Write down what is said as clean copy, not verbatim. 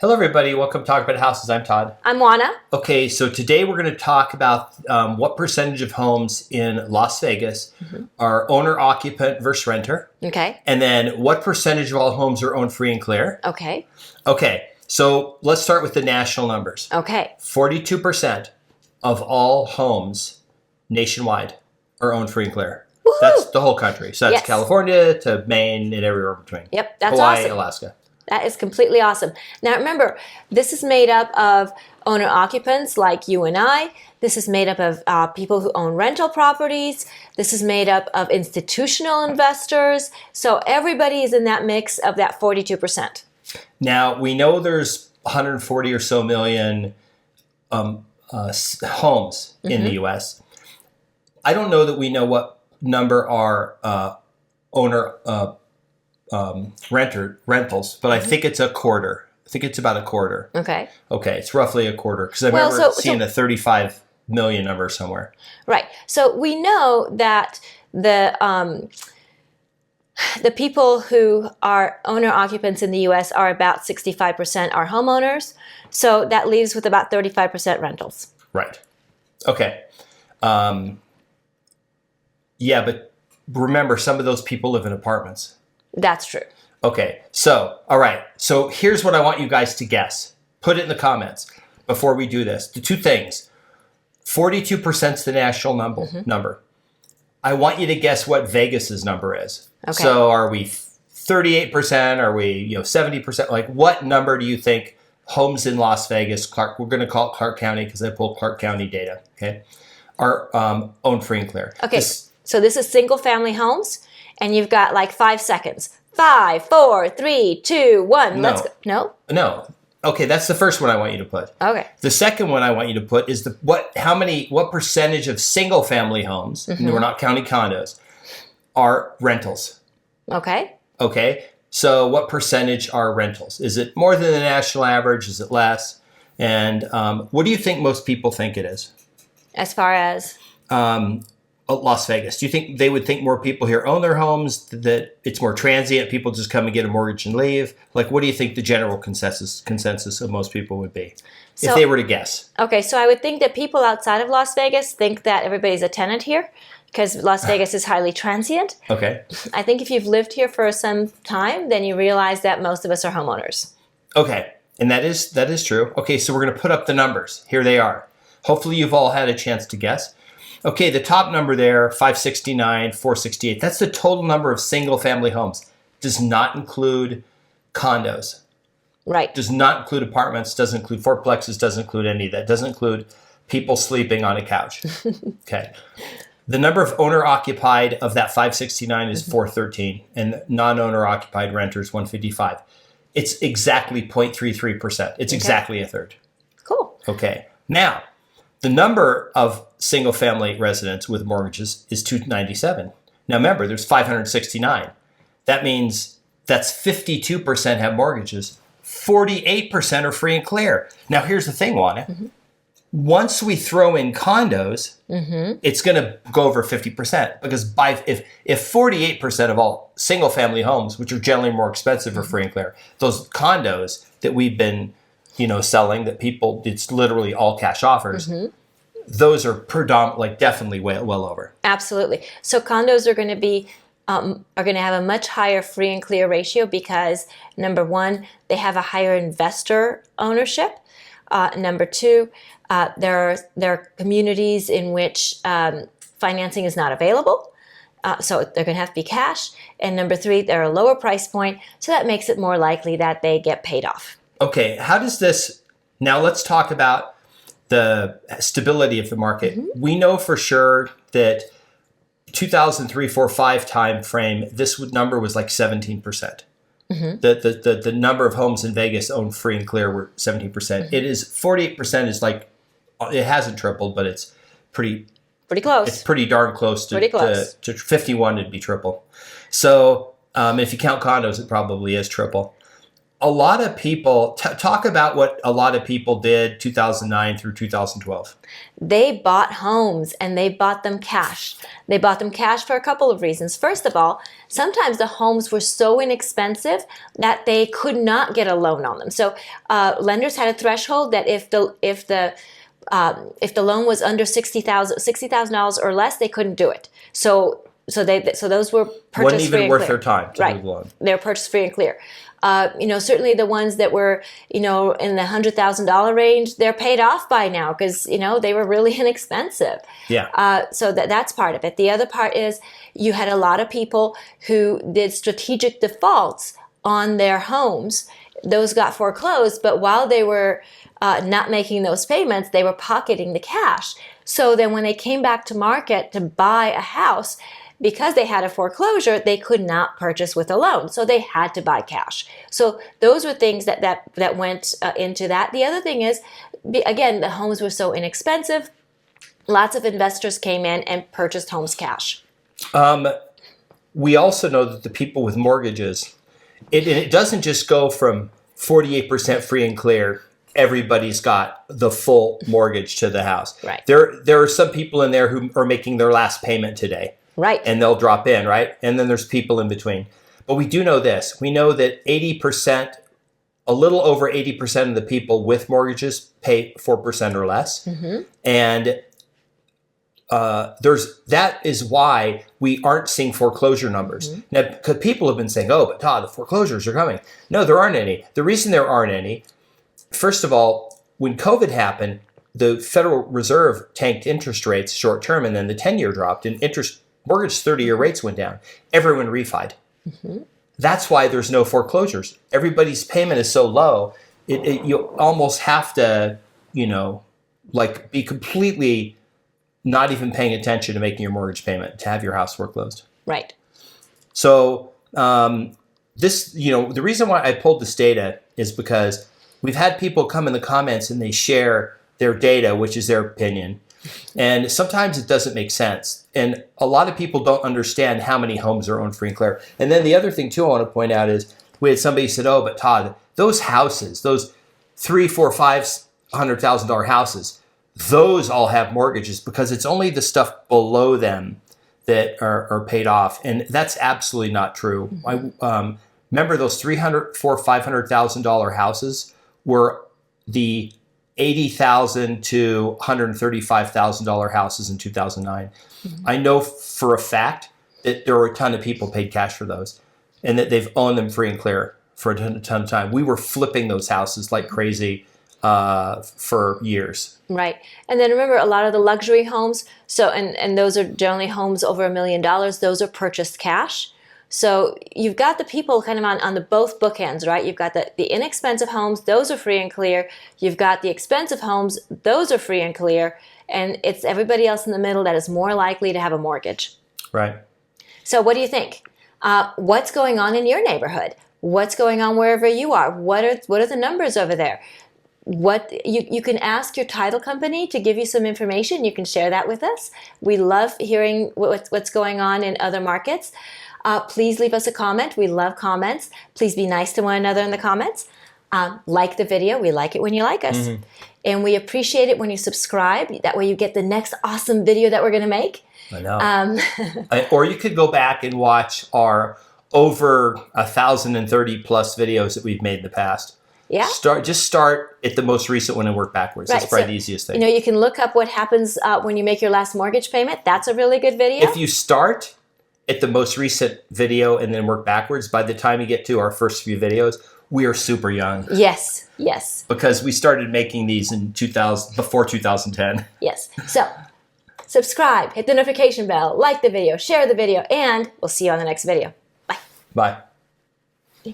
Hello, everybody. Welcome to Talk About Houses. I'm Todd. I'm Juana. Okay, so today we're going to talk about what percentage of homes in Las Vegas are owner-occupant versus renter. Okay. And then what percentage of all homes are owned free and clear. Okay. Okay, so let's start with the national numbers. Okay. 42% of all homes nationwide are owned free and clear. Woo-hoo! That's the whole country. So that's Yes. California to Maine and everywhere in between. Yep, that's Hawaii, awesome. Alaska. That is completely awesome. Now remember, this is made up of owner-occupants like you and I. This is made up of people who own rental properties. This is made up of institutional investors. So everybody is in that mix of that 42%. Now, we know there's 140 or so million homes in the U.S. I don't know that we know what number are rentals, but I think it's a quarter. I think it's about a quarter. Okay. Okay, it's roughly a quarter because I remember seeing a 35 million number somewhere. Right. So we know that the people who are owner-occupants in the U.S. are about 65% are homeowners. So that leaves with about 35% rentals. Right. Okay. Yeah, but remember, some of those people live in apartments. That's true. Okay, so, all right. So here's what I want you guys to guess. Put it in the comments before we do this. The two things. 42% is the national number. I want you to guess what Vegas's number is. Okay. So are we 38%? Are we 70%? Like, what number do you think homes in Las Vegas, we're going to call it Clark County because I pulled Clark County data, okay, are owned free and clear? Okay, so this is single-family homes, and you've got like 5 seconds. 5, 4, 3, 2, 1. No. Let's go. No. Okay, that's the first one I want you to put. Okay. The second one I want you to put is what percentage of single family homes, and we're not counting condos, are rentals. Okay. Okay. So what percentage are rentals? Is it more than the national average? Is it less? And what do you think most people think it is? As far as? Las Vegas. Do you think they would think more people here own their homes, that it's more transient, people just come and get a mortgage and leave? Like, what do you think the general consensus of most people would be if they were to guess? Okay, so I would think that people outside of Las Vegas think that everybody's a tenant here because Las Vegas is highly transient. Okay. I think if you've lived here for some time, then you realize that most of us are homeowners. Okay, and that is true. Okay, so we're going to put up the numbers. Here they are. Hopefully you've all had a chance to guess. Okay, the top number there, 569, 468, that's the total number of single-family homes. Does not include condos. Right. Does not include apartments, doesn't include fourplexes, doesn't include any of that. Doesn't include people sleeping on a couch. Okay. The number of owner-occupied of that 569 is 413, and non-owner-occupied renters 155. It's exactly 0.33%. It's exactly a third. Cool. Okay. Now, the number of single-family residents with mortgages is 297. Now, remember, there's 569. That means that's 52% have mortgages. 48% are free and clear. Now, here's the thing, Juana. Once we throw in condos, it's going to go over 50% because if 48% of all single-family homes, which are generally more expensive, are free and clear, those condos that we've been selling, that people, it's literally all cash offers. Those are definitely well over. Absolutely. So condos are going to be have a much higher free and clear ratio because number one, they have a higher investor ownership. Number two, there are communities in which financing is not available. So they're going to have to be cash. And number three, they're a lower price point. So that makes it more likely that they get paid off. Okay, how does this, now let's talk about the stability of the market. We know for sure that 2003, 4, 5 time frame, this number was like 17%. The number of homes in Vegas owned free and clear were 17%. It is 48% is like, it hasn't tripled, but it's pretty close. It's pretty darn close to 51 would be triple. So if you count condos, it probably is triple. a lot of people talk about what a lot of people did 2009 through 2012. They bought homes and they bought them cash. They bought them cash for a couple of reasons. First of all, sometimes the homes were so inexpensive that they could not get a loan on them. So lenders had a threshold that if the loan was under $60,000 or less, they couldn't do it. So those were purchase Wasn't free even and worth clear. their time to Right. do the loan. They were purchase free and clear. Certainly the ones that were, in the $100,000 range, they're paid off by now because, they were really inexpensive. Yeah. So that's part of it. The other part is you had a lot of people who did strategic defaults on their homes. Those got foreclosed, but while they were not making those payments, they were pocketing the cash. So then when they came back to market to buy a house, because they had a foreclosure, they could not purchase with a loan. So they had to buy cash. So those were things that went into that. The other thing is, again, the homes were so inexpensive. Lots of investors came in and purchased homes cash. We also know that the people with mortgages, it doesn't just go from 48% free and clear. Everybody's got the full mortgage to the house. Right. There are some people in there who are making their last payment today. Right. And they'll drop in, right? And then there's people in between. But we do know this. We know that 80%, a little over 80% of the people with mortgages pay 4% or less. Mm-hmm. And that is why we aren't seeing foreclosure numbers. Mm-hmm. Now, because people have been saying, oh, but Todd, the foreclosures are coming. No, there aren't any. The reason there aren't any, first of all, when COVID happened, the Federal Reserve tanked interest rates short term, and then the 10-year dropped, and mortgage 30-year rates went down. Everyone refied. Mm-hmm. That's why there's no foreclosures. Everybody's payment is so low, you almost have to, be completely not even paying attention to making your mortgage payment to have your house foreclosed. Right. So the reason why I pulled this data is because we've had people come in the comments and they share their data, which is their opinion. And sometimes it doesn't make sense. And a lot of people don't understand how many homes are owned free and clear. And then the other thing, too, I want to point out is we had somebody said, oh, but Todd, those houses, those $300,000, $400,000, $500,000 houses, those all have mortgages because it's only the stuff below them that are paid off. And that's absolutely not true. Mm-hmm. Remember those $300,000, $400,000, $500,000 houses were the $80,000 to $135,000 houses in 2009. Mm-hmm. I know for a fact that there were a ton of people paid cash for those and that they've owned them free and clear for a ton of time. We were flipping those houses like crazy for years. Right. And then remember, a lot of the luxury homes, and those are generally homes over $1 million, those are purchased cash. So you've got the people kind of on the both bookends, right? You've got the inexpensive homes, those are free and clear. You've got the expensive homes, those are free and clear. And it's everybody else in the middle that is more likely to have a mortgage. Right. So what do you think? What's going on in your neighborhood? What's going on wherever you are? What are the numbers over there? What you can ask your title company to give you some information. You can share that with us. We love hearing what's going on in other markets. Please leave us a comment. We love comments. Please be nice to one another in the comments. Like the video. We like it when you like us. Mm-hmm. And we appreciate it when you subscribe. That way you get the next awesome video that we're going to make. I know. Or you could go back and watch our over 1,030 plus videos that we've made in the past. Yeah. Start at the most recent one and work backwards. Right. That's probably the easiest thing. You can look up what happens when you make your last mortgage payment. That's a really good video. If you start at the most recent video and then work backwards, by the time you get to our first few videos, we are super young. Yes. Because we started making these in before 2010. Yes. So subscribe, hit the notification bell, like the video, share the video, and we'll see you on the next video. Bye. Bye.